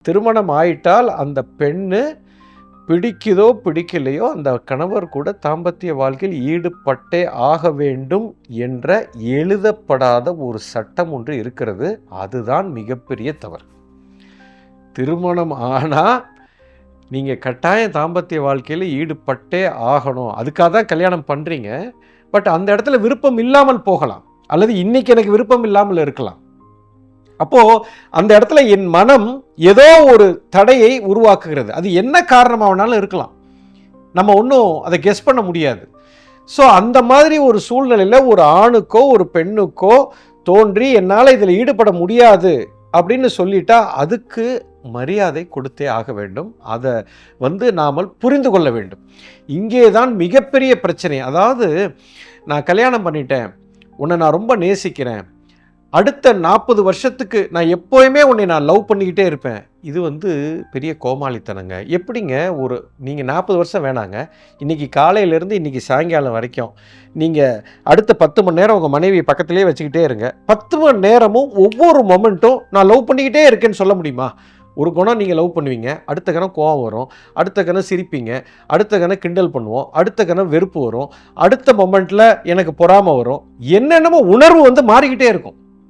திருமணம் ஆயிட்டால் அந்த பெண்ணு பிடிக்குதோ பிடிக்கலையோ அந்த கணவர் கூட தாம்பத்திய வாழ்க்கையில் ஈடுபட்டே ஆக வேண்டும் என்ற எழுதப்படாத ஒரு சட்டம் ஒன்று இருக்கிறது. அதுதான் மிகப்பெரிய தவறு. திருமணம் ஆனால் நீங்கள் கட்டாயம் தாம்பத்திய வாழ்க்கையில் ஈடுபட்டே ஆகணும், அதுக்காக தான் கல்யாணம் பண்ணுறீங்க. பட் அந்த இடத்துல விருப்பம் இல்லாமல் போகலாம், அல்லது இன்னைக்கு எனக்கு விருப்பம் இல்லாமல் இருக்கலாம். அப்போது அந்த இடத்துல என் மனம் ஏதோ ஒரு தடையை உருவாக்குகிறது. அது என்ன காரணமாகனாலும் இருக்கலாம், நம்ம ஒன்றும் அதை கெஸ் பண்ண முடியாது. ஸோ அந்த மாதிரி ஒரு சூழ்நிலையில் ஒரு ஆணுக்கோ ஒரு பெண்ணுக்கோ தோன்றி என்னால் இதில் ஈடுபட முடியாது அப்படின்னு சொல்லிட்டா அதுக்கு மரியாதை கொடுத்தே ஆக வேண்டும். அதை நாமல் புரிந்து கொள்ள வேண்டும். இங்கே தான் மிகப்பெரிய பிரச்சனை. அதாவது நான் கல்யாணம் பண்ணிட்டேன், உன்னை நான் ரொம்ப நேசிக்கிறேன், அடுத்த 40 வருஷத்துக்கு நான் எப்போயுமே உன்னை நான் லவ் பண்ணிக்கிட்டே இருப்பேன். இது பெரிய கோமாளித்தனங்க. எப்படிங்க நீங்கள் 40 வருஷம் வேணாங்க, இன்றைக்கி காலையிலேருந்து இன்றைக்கி சாயங்காலம் வரைக்கும் நீங்கள் அடுத்த 10 மணி நேரம் உங்கள் மனைவி பக்கத்துலேயே வச்சுக்கிட்டே இருங்க. 10 மணி நேரமும் ஒவ்வொரு மொமெண்ட்டும் நான் லவ் பண்ணிக்கிட்டே இருக்கேன்னு சொல்ல முடியுமா? ஒரு குணம் நீங்கள் லவ் பண்ணுவீங்க, அடுத்த கணம் கோவம் வரும், அடுத்த கணம் சிரிப்பீங்க, அடுத்த கணம் கிண்டல் பண்ணுவோம், அடுத்த கணம் வெறுப்பு வரும், அடுத்த மொமெண்ட்டில் எனக்கு பொறாமை வரும், என்னென்னமோ உணர்வு மாறிக்கிட்டே இருக்கும்.